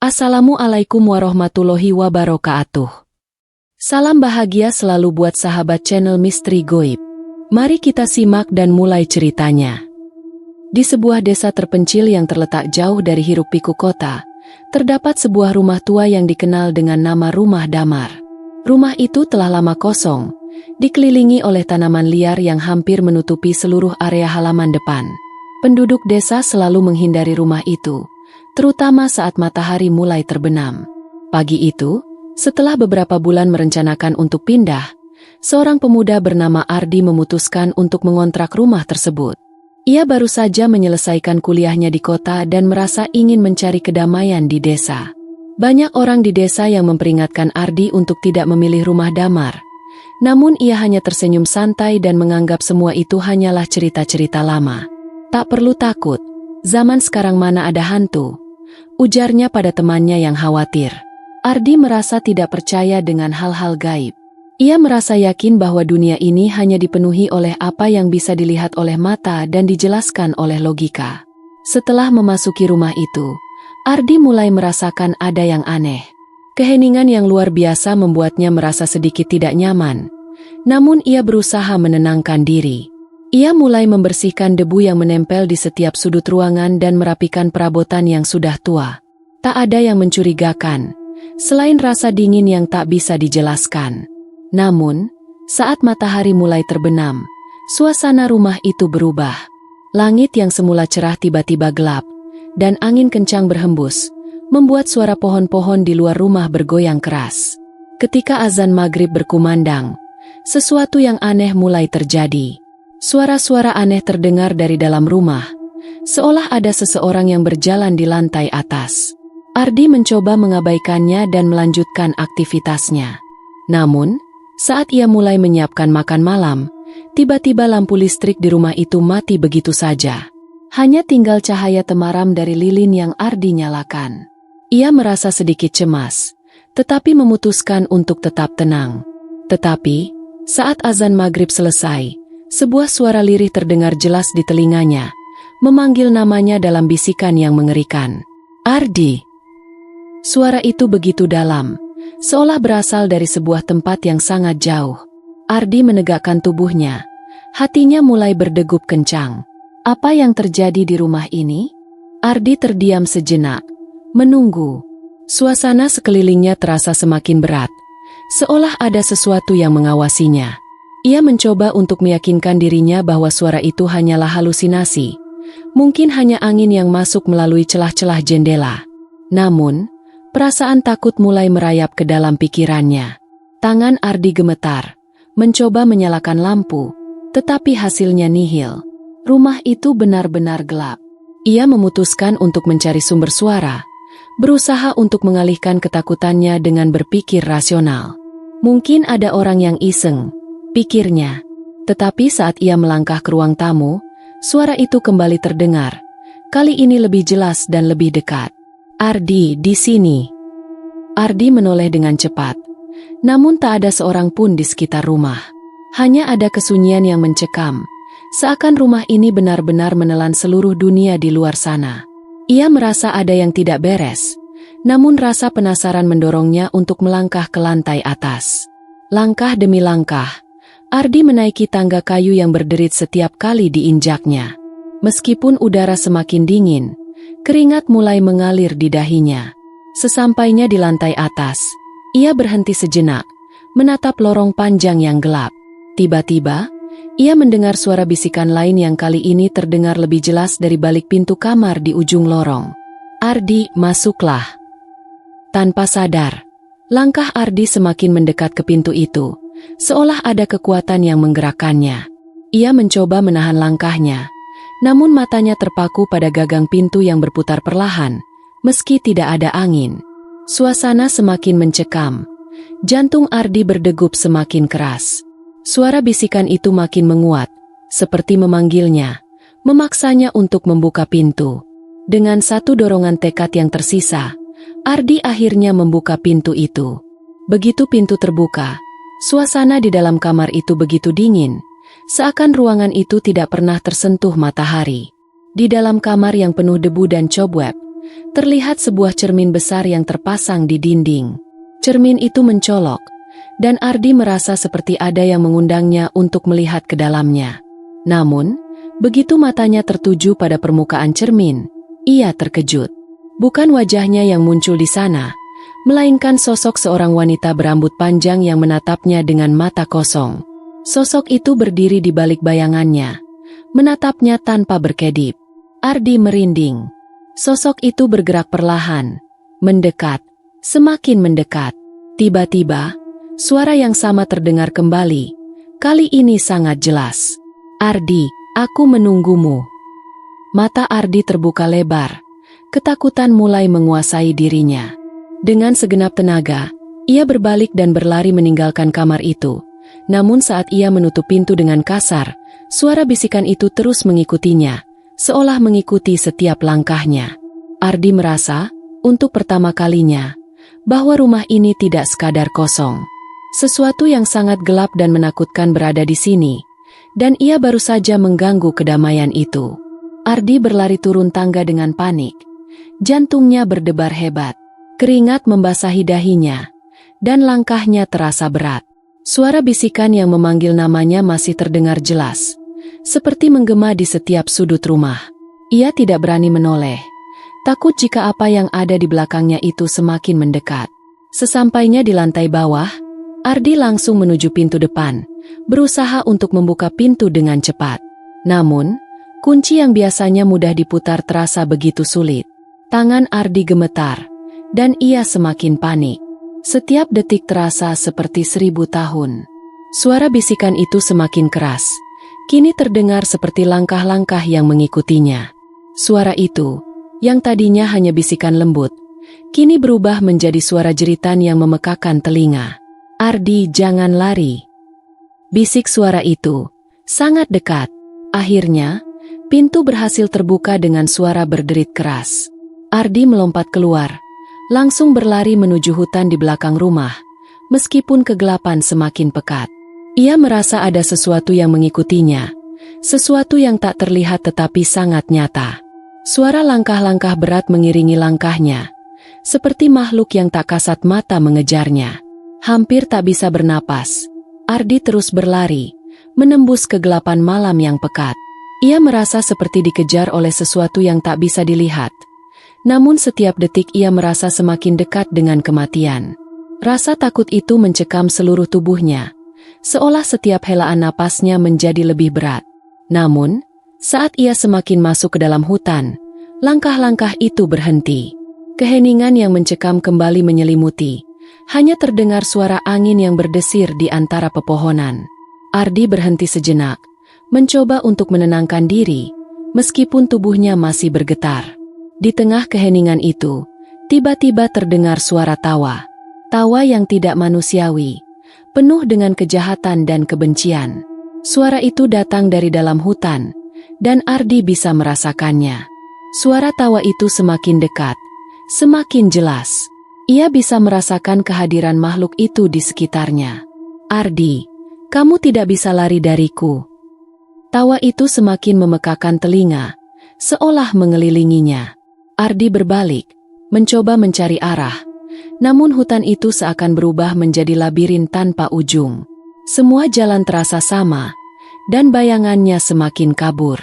Assalamualaikum warahmatullahi wabarakatuh. Salam bahagia selalu buat sahabat channel Misteri Goib. Mari kita simak dan mulai ceritanya. Di sebuah desa terpencil yang terletak jauh dari hiruk-pikuk kota, terdapat sebuah rumah tua yang dikenal dengan nama Rumah Damar. Rumah itu telah lama kosong, dikelilingi oleh tanaman liar yang hampir menutupi seluruh area halaman depan. Penduduk desa selalu menghindari rumah itu, terutama saat matahari mulai terbenam. Pagi itu, setelah beberapa bulan merencanakan untuk pindah, seorang pemuda bernama Ardi memutuskan untuk mengontrak rumah tersebut. Ia baru saja menyelesaikan kuliahnya di kota dan merasa ingin mencari kedamaian di desa. Banyak orang di desa yang memperingatkan Ardi untuk tidak memilih rumah damar. Namun ia hanya tersenyum santai dan menganggap semua itu hanyalah cerita-cerita lama. Tak perlu takut, zaman sekarang mana ada hantu, ujarnya pada temannya yang khawatir. Ardi merasa tidak percaya dengan hal-hal gaib. Ia merasa yakin bahwa dunia ini hanya dipenuhi oleh apa yang bisa dilihat oleh mata dan dijelaskan oleh logika. Setelah memasuki rumah itu, Ardi mulai merasakan ada yang aneh. Keheningan yang luar biasa membuatnya merasa sedikit tidak nyaman. Namun ia berusaha menenangkan diri. Ia mulai membersihkan debu yang menempel di setiap sudut ruangan dan merapikan perabotan yang sudah tua. Tak ada yang mencurigakan, selain rasa dingin yang tak bisa dijelaskan. Namun, saat matahari mulai terbenam, suasana rumah itu berubah. Langit yang semula cerah tiba-tiba gelap, dan angin kencang berhembus, membuat suara pohon-pohon di luar rumah bergoyang keras. Ketika azan maghrib berkumandang, sesuatu yang aneh mulai terjadi. Suara-suara aneh terdengar dari dalam rumah, seolah ada seseorang yang berjalan di lantai atas. Ardi mencoba mengabaikannya dan melanjutkan aktivitasnya. Namun, saat ia mulai menyiapkan makan malam, tiba-tiba lampu listrik di rumah itu mati begitu saja. Hanya tinggal cahaya temaram dari lilin yang Ardi nyalakan. Ia merasa sedikit cemas, tetapi memutuskan untuk tetap tenang. Tetapi, saat azan maghrib selesai, sebuah suara lirih terdengar jelas di telinganya, memanggil namanya dalam bisikan yang mengerikan. Ardi! Suara itu begitu dalam, seolah berasal dari sebuah tempat yang sangat jauh. Ardi menegakkan tubuhnya, hatinya mulai berdegup kencang. Apa yang terjadi di rumah ini? Ardi terdiam sejenak, menunggu. Suasana sekelilingnya terasa semakin berat, seolah ada sesuatu yang mengawasinya. Ia mencoba untuk meyakinkan dirinya bahwa suara itu hanyalah halusinasi. Mungkin hanya angin yang masuk melalui celah-celah jendela. Namun, perasaan takut mulai merayap ke dalam pikirannya. Tangan Ardi gemetar, mencoba menyalakan lampu, tetapi hasilnya nihil. Rumah itu benar-benar gelap. Ia memutuskan untuk mencari sumber suara, berusaha untuk mengalihkan ketakutannya dengan berpikir rasional. Mungkin ada orang yang iseng, pikirnya. Tetapi saat ia melangkah ke ruang tamu, suara itu kembali terdengar. Kali ini lebih jelas dan lebih dekat. Ardi, di sini. Ardi menoleh dengan cepat. Namun tak ada seorang pun di sekitar rumah. Hanya ada kesunyian yang mencekam, seakan rumah ini benar-benar menelan seluruh dunia di luar sana. Ia merasa ada yang tidak beres, namun rasa penasaran mendorongnya untuk melangkah ke lantai atas. Langkah demi langkah, Ardi menaiki tangga kayu yang berderit setiap kali diinjaknya. Meskipun udara semakin dingin, keringat mulai mengalir di dahinya. Sesampainya di lantai atas, ia berhenti sejenak, menatap lorong panjang yang gelap. Tiba-tiba, ia mendengar suara bisikan lain yang kali ini terdengar lebih jelas dari balik pintu kamar di ujung lorong. Ardi, masuklah. Tanpa sadar, langkah Ardi semakin mendekat ke pintu itu, seolah ada kekuatan yang menggerakkannya. Ia mencoba menahan langkahnya, namun matanya terpaku pada gagang pintu yang berputar perlahan, meski tidak ada angin. Suasana semakin mencekam. Jantung Ardi berdegup semakin keras. Suara bisikan itu makin menguat, seperti memanggilnya, memaksanya untuk membuka pintu. Dengan satu dorongan tekad yang tersisa, Ardi akhirnya membuka pintu itu. Begitu pintu terbuka, suasana di dalam kamar itu begitu dingin, seakan ruangan itu tidak pernah tersentuh matahari. Di dalam kamar yang penuh debu dan cobweb, terlihat sebuah cermin besar yang terpasang di dinding. Cermin itu mencolok, dan Ardi merasa seperti ada yang mengundangnya untuk melihat ke dalamnya. Namun, begitu matanya tertuju pada permukaan cermin, ia terkejut. Bukan wajahnya yang muncul di sana, melainkan sosok seorang wanita berambut panjang yang menatapnya dengan mata kosong. Sosok itu berdiri di balik bayangannya, menatapnya tanpa berkedip. Ardi merinding. Sosok itu bergerak perlahan, mendekat, semakin mendekat. Tiba-tiba, suara yang sama terdengar kembali. Kali ini sangat jelas. "Ardi, aku menunggumu." Mata Ardi terbuka lebar. Ketakutan mulai menguasai dirinya. Dengan segenap tenaga, ia berbalik dan berlari meninggalkan kamar itu. Namun saat ia menutup pintu dengan kasar, suara bisikan itu terus mengikutinya, seolah mengikuti setiap langkahnya. Ardi merasa, untuk pertama kalinya, bahwa rumah ini tidak sekadar kosong. Sesuatu yang sangat gelap dan menakutkan berada di sini, dan ia baru saja mengganggu kedamaian itu. Ardi berlari turun tangga dengan panik. Jantungnya berdebar hebat. Keringat membasahi dahinya, dan langkahnya terasa berat. Suara bisikan yang memanggil namanya masih terdengar jelas, seperti menggema di setiap sudut rumah. Ia tidak berani menoleh, takut jika apa yang ada di belakangnya itu semakin mendekat. Sesampainya di lantai bawah, Ardi langsung menuju pintu depan, berusaha untuk membuka pintu dengan cepat. Namun, kunci yang biasanya mudah diputar terasa begitu sulit. Tangan Ardi gemetar, dan ia semakin panik. Setiap detik terasa seperti 1000 tahun. Suara bisikan itu semakin keras. Kini terdengar seperti langkah-langkah yang mengikutinya. Suara itu, yang tadinya hanya bisikan lembut, kini berubah menjadi suara jeritan yang memekakan telinga. "Ardi, jangan lari." Bisik suara itu, sangat dekat. Akhirnya, pintu berhasil terbuka dengan suara berderit keras. Ardi melompat keluar, langsung berlari menuju hutan di belakang rumah, meskipun kegelapan semakin pekat. Ia merasa ada sesuatu yang mengikutinya, sesuatu yang tak terlihat tetapi sangat nyata. Suara langkah-langkah berat mengiringi langkahnya, seperti makhluk yang tak kasat mata mengejarnya. Hampir tak bisa bernapas, Ardi terus berlari, menembus kegelapan malam yang pekat. Ia merasa seperti dikejar oleh sesuatu yang tak bisa dilihat. Namun setiap detik ia merasa semakin dekat dengan kematian. Rasa takut itu mencekam seluruh tubuhnya, seolah setiap helaan napasnya menjadi lebih berat. Namun, saat ia semakin masuk ke dalam hutan, langkah-langkah itu berhenti. Keheningan yang mencekam kembali menyelimuti. Hanya terdengar suara angin yang berdesir di antara pepohonan. Ardi berhenti sejenak, mencoba untuk menenangkan diri, meskipun tubuhnya masih bergetar. Di tengah keheningan itu, tiba-tiba terdengar suara tawa. Tawa yang tidak manusiawi, penuh dengan kejahatan dan kebencian. Suara itu datang dari dalam hutan, dan Ardi bisa merasakannya. Suara tawa itu semakin dekat, semakin jelas. Ia bisa merasakan kehadiran makhluk itu di sekitarnya. "Ardi, kamu tidak bisa lari dariku." Tawa itu semakin memekakan telinga, seolah mengelilinginya. Ardi berbalik, mencoba mencari arah, namun hutan itu seakan berubah menjadi labirin tanpa ujung. Semua jalan terasa sama, dan bayangannya semakin kabur.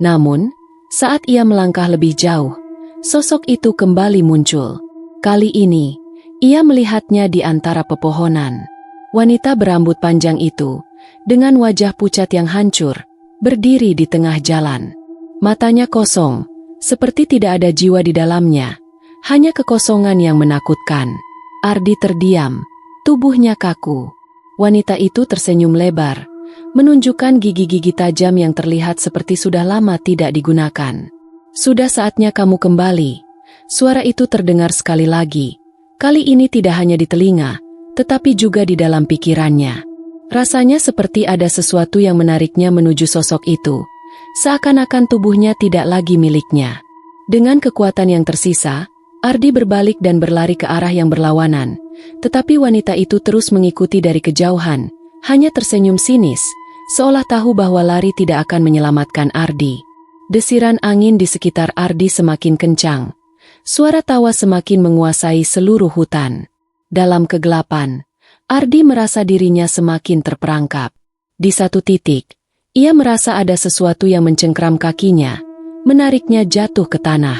Namun, saat ia melangkah lebih jauh, sosok itu kembali muncul. Kali ini, ia melihatnya di antara pepohonan. Wanita berambut panjang itu, dengan wajah pucat yang hancur, berdiri di tengah jalan. Matanya kosong, seperti tidak ada jiwa di dalamnya, hanya kekosongan yang menakutkan. Ardi terdiam, tubuhnya kaku. Wanita itu tersenyum lebar, menunjukkan gigi-gigi tajam yang terlihat seperti sudah lama tidak digunakan. "Sudah saatnya kamu kembali." Suara itu terdengar sekali lagi. Kali ini tidak hanya di telinga, tetapi juga di dalam pikirannya. Rasanya seperti ada sesuatu yang menariknya menuju sosok itu. Seakan-akan tubuhnya tidak lagi miliknya. Dengan kekuatan yang tersisa, Ardi berbalik dan berlari ke arah yang berlawanan. Tetapi wanita itu terus mengikuti dari kejauhan, hanya tersenyum sinis, seolah tahu bahwa lari tidak akan menyelamatkan Ardi. Desiran angin di sekitar Ardi semakin kencang, Suara tawa semakin menguasai seluruh hutan. Dalam kegelapan, Ardi merasa dirinya semakin terperangkap. Di satu titik, ia merasa ada sesuatu yang mencengkram kakinya, menariknya jatuh ke tanah.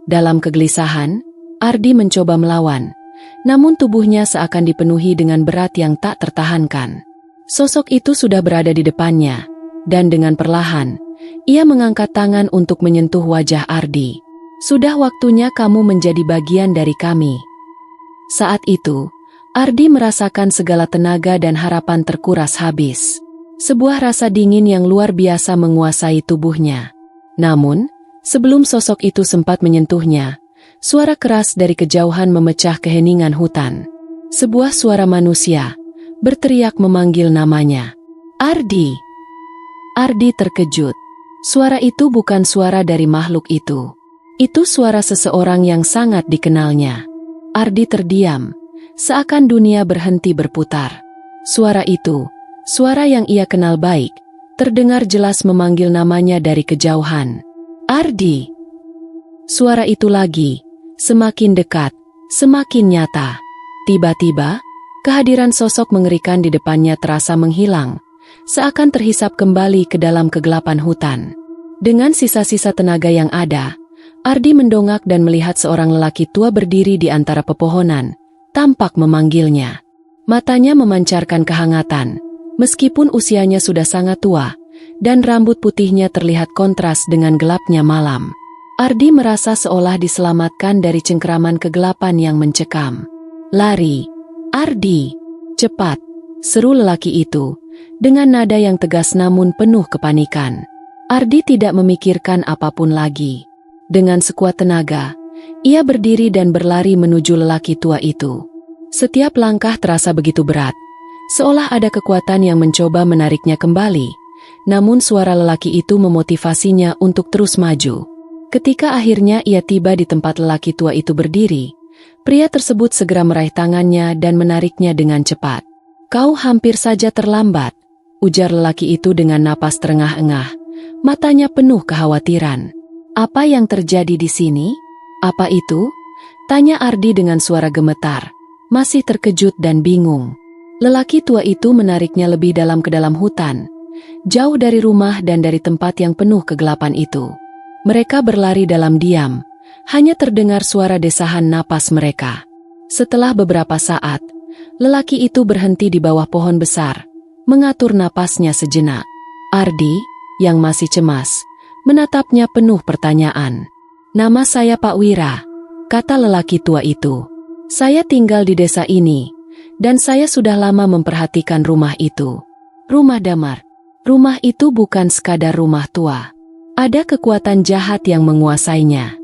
Dalam kegelisahan, Ardi mencoba melawan, namun tubuhnya seakan dipenuhi dengan berat yang tak tertahankan. Sosok itu sudah berada di depannya, dan dengan perlahan, ia mengangkat tangan untuk menyentuh wajah Ardi. "Sudah waktunya kamu menjadi bagian dari kami." Saat itu, Ardi merasakan segala tenaga dan harapan terkuras habis. Sebuah rasa dingin yang luar biasa menguasai tubuhnya. Namun, sebelum sosok itu sempat menyentuhnya, suara keras dari kejauhan memecah keheningan hutan. Sebuah suara manusia berteriak memanggil namanya. "Ardi!" Ardi terkejut. Suara itu bukan suara dari makhluk itu. Itu suara seseorang yang sangat dikenalnya. Ardi terdiam, seakan dunia berhenti berputar. Suara itu, suara yang ia kenal baik, terdengar jelas memanggil namanya dari kejauhan. "Ardi!" Suara itu lagi, semakin dekat, semakin nyata. Tiba-tiba, kehadiran sosok mengerikan di depannya terasa menghilang, seakan terhisap kembali ke dalam kegelapan hutan. Dengan sisa-sisa tenaga yang ada, Ardi mendongak dan melihat seorang lelaki tua berdiri di antara pepohonan, tampak memanggilnya. Matanya memancarkan kehangatan, meskipun usianya sudah sangat tua, dan rambut putihnya terlihat kontras dengan gelapnya malam. Ardi merasa seolah diselamatkan dari cengkeraman kegelapan yang mencekam. "Lari, Ardi! Cepat!" seru lelaki itu, dengan nada yang tegas namun penuh kepanikan. Ardi tidak memikirkan apapun lagi. Dengan sekuat tenaga, ia berdiri dan berlari menuju lelaki tua itu. Setiap langkah terasa begitu berat, seolah ada kekuatan yang mencoba menariknya kembali, namun suara lelaki itu memotivasinya untuk terus maju. Ketika akhirnya ia tiba di tempat lelaki tua itu berdiri, pria tersebut segera meraih tangannya dan menariknya dengan cepat. "Kau hampir saja terlambat," ujar lelaki itu dengan napas terengah-engah, matanya penuh kekhawatiran. "Apa yang terjadi di sini? Apa itu?" tanya Ardi dengan suara gemetar, masih terkejut dan bingung. Lelaki tua itu menariknya lebih dalam ke dalam hutan, jauh dari rumah dan dari tempat yang penuh kegelapan itu. Mereka berlari dalam diam, hanya terdengar suara desahan napas mereka. Setelah beberapa saat, lelaki itu berhenti di bawah pohon besar, mengatur napasnya sejenak. Ardi, yang masih cemas, menatapnya penuh pertanyaan. "Nama saya Pak Wira," kata lelaki tua itu. "Saya tinggal di desa ini, dan saya sudah lama memperhatikan rumah itu. Rumah Damar. Rumah itu bukan sekadar rumah tua. Ada kekuatan jahat yang menguasainya."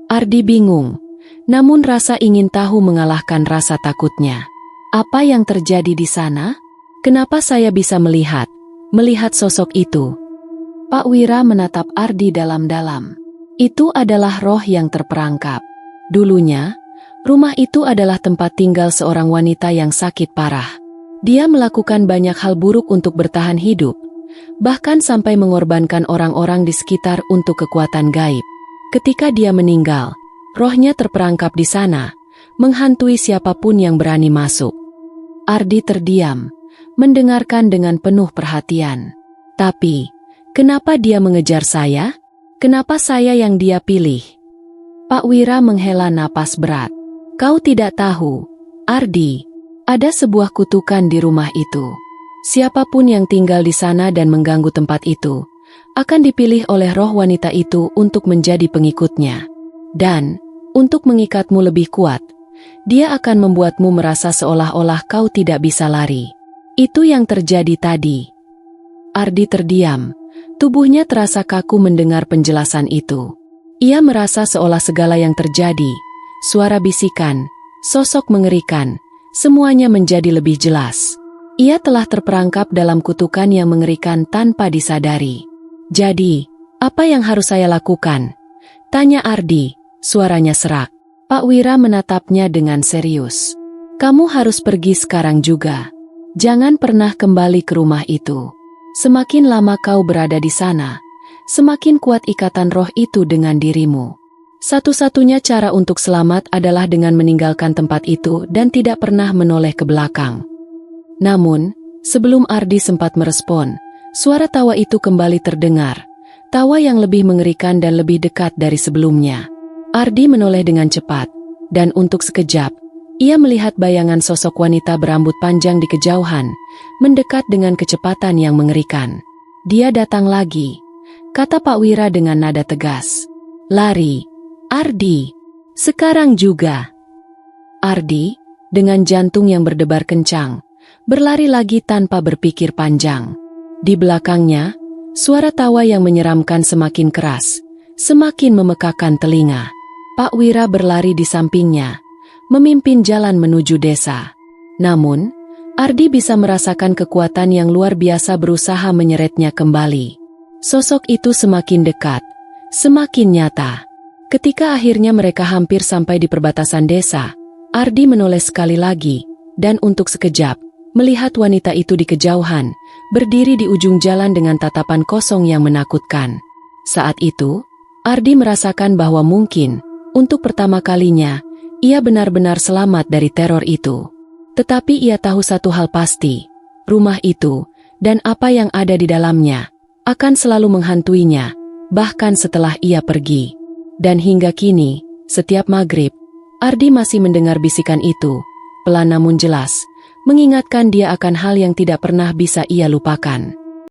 Ardi bingung, namun rasa ingin tahu mengalahkan rasa takutnya. "Apa yang terjadi di sana? Kenapa saya bisa melihat sosok itu?" Pak Wira menatap Ardi dalam-dalam. "Itu adalah roh yang terperangkap. Dulunya, rumah itu adalah tempat tinggal seorang wanita yang sakit parah. Dia melakukan banyak hal buruk untuk bertahan hidup, bahkan sampai mengorbankan orang-orang di sekitar untuk kekuatan gaib. Ketika dia meninggal, rohnya terperangkap di sana, menghantui siapapun yang berani masuk." Ardi terdiam, mendengarkan dengan penuh perhatian. "Tapi, kenapa dia mengejar saya? Kenapa saya yang dia pilih?" Pak Wira menghela napas berat. "Kau tidak tahu, Ardi, ada sebuah kutukan di rumah itu. Siapapun yang tinggal di sana dan mengganggu tempat itu, akan dipilih oleh roh wanita itu untuk menjadi pengikutnya. Dan, untuk mengikatmu lebih kuat, dia akan membuatmu merasa seolah-olah kau tidak bisa lari. Itu yang terjadi tadi." Ardi terdiam. Tubuhnya terasa kaku mendengar penjelasan itu. Ia merasa seolah segala yang terjadi, suara bisikan, sosok mengerikan, semuanya menjadi lebih jelas. Ia telah terperangkap dalam kutukan yang mengerikan tanpa disadari. "Jadi, apa yang harus saya lakukan?" tanya Ardi, suaranya serak. Pak Wira menatapnya dengan serius. "Kamu harus pergi sekarang juga. Jangan pernah kembali ke rumah itu. Semakin lama kau berada di sana, semakin kuat ikatan roh itu dengan dirimu. Satu-satunya cara untuk selamat adalah dengan meninggalkan tempat itu dan tidak pernah menoleh ke belakang. Namun, sebelum Ardi sempat merespon, suara tawa itu kembali terdengar. Tawa yang lebih mengerikan dan lebih dekat dari sebelumnya. Ardi menoleh dengan cepat, dan untuk sekejap, ia melihat bayangan sosok wanita berambut panjang di kejauhan, mendekat dengan kecepatan yang mengerikan. "Dia datang lagi," kata Pak Wira dengan nada tegas. "Lari, Ardi, sekarang juga." Ardi, dengan jantung yang berdebar kencang, berlari lagi tanpa berpikir panjang. Di belakangnya, suara tawa yang menyeramkan semakin keras, semakin memekakan telinga. Pak Wira berlari di sampingnya, memimpin jalan menuju desa. Namun, Ardi bisa merasakan kekuatan yang luar biasa berusaha menyeretnya kembali. Sosok itu semakin dekat, semakin nyata. Ketika akhirnya mereka hampir sampai di perbatasan desa, Ardi menoleh sekali lagi, dan untuk sekejap, melihat wanita itu di kejauhan, berdiri di ujung jalan dengan tatapan kosong yang menakutkan. Saat itu, Ardi merasakan bahwa mungkin, untuk pertama kalinya, ia benar-benar selamat dari teror itu. Tetapi ia tahu satu hal pasti, rumah itu, dan apa yang ada di dalamnya, akan selalu menghantuinya, bahkan setelah ia pergi. Dan hingga kini, setiap maghrib, Ardi masih mendengar bisikan itu, pelan namun jelas, mengingatkan dia akan hal yang tidak pernah bisa ia lupakan.